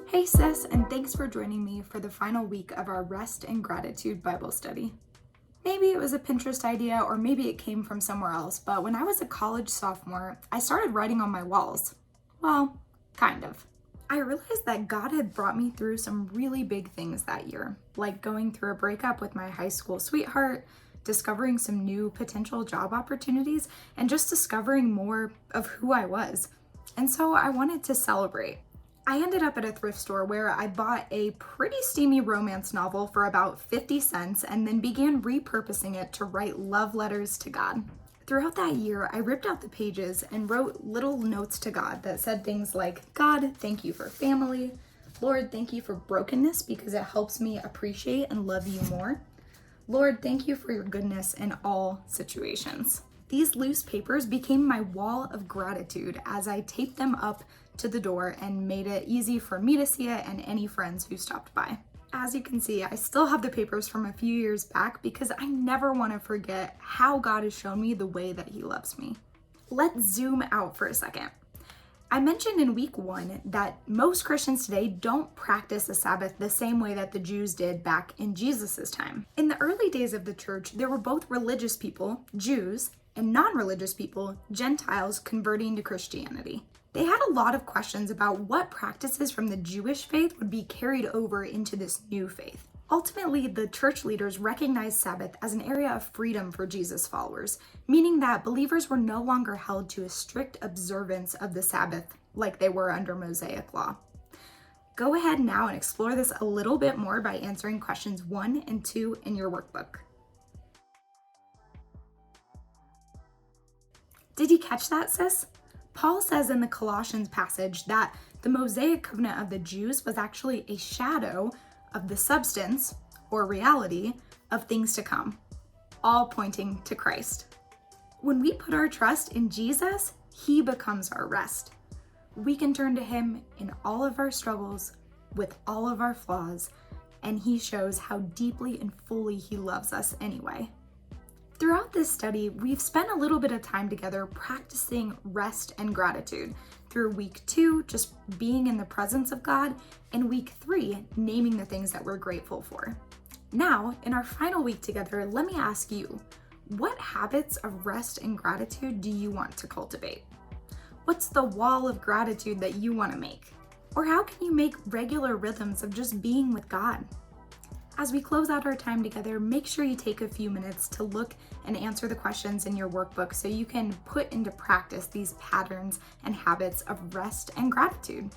Hey sis, and thanks for joining me for the final week of our Rest and Gratitude Bible study. Maybe it was a Pinterest idea or maybe it came from somewhere else, but when I was a college sophomore, I started writing on my walls. Well, kind of. I realized that God had brought me through some really big things that year, like going through a breakup with my high school sweetheart, discovering some new potential job opportunities, and just discovering more of who I was. And so I wanted to celebrate. I ended up at a thrift store where I bought a pretty steamy romance novel for about 50 cents and then began repurposing it to write love letters to God. Throughout that year, I ripped out the pages and wrote little notes to God that said things like, God, thank you for family. Lord, thank you for brokenness because it helps me appreciate and love you more. Lord, thank you for your goodness in all situations. These loose papers became my wall of gratitude as I taped them up to the door and made it easy for me to see it and any friends who stopped by. As you can see, I still have the papers from a few years back because I never want to forget how God has shown me the way that He loves me. Let's zoom out for a second. I mentioned in week 1 that most Christians today don't practice the Sabbath the same way that the Jews did back in Jesus' time. In the early days of the church, there were both religious people, Jews, and non-religious people, Gentiles, converting to Christianity. They had a lot of questions about what practices from the Jewish faith would be carried over into this new faith. Ultimately, the church leaders recognized Sabbath as an area of freedom for Jesus followers, meaning that believers were no longer held to a strict observance of the Sabbath like they were under Mosaic law. Go ahead now and explore this a little bit more by answering questions 1 and 2 in your workbook. Did you catch that, sis? Paul says in the Colossians passage that the Mosaic covenant of the Jews was actually a shadow of the substance or reality of things to come, all pointing to Christ. When we put our trust in Jesus, He becomes our rest. We can turn to Him in all of our struggles, with all of our flaws, and He shows how deeply and fully He loves us anyway. Throughout this study, we've spent a little bit of time together practicing rest and gratitude. Through week 2, just being in the presence of God, and week 3, naming the things that we're grateful for. Now, in our final week together, let me ask you, what habits of rest and gratitude do you want to cultivate? What's the wall of gratitude that you want to make? Or how can you make regular rhythms of just being with God? As we close out our time together, make sure you take a few minutes to look and answer the questions in your workbook so you can put into practice these patterns and habits of rest and gratitude.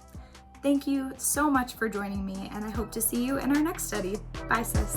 Thank you so much for joining me, and I hope to see you in our next study. Bye, sis.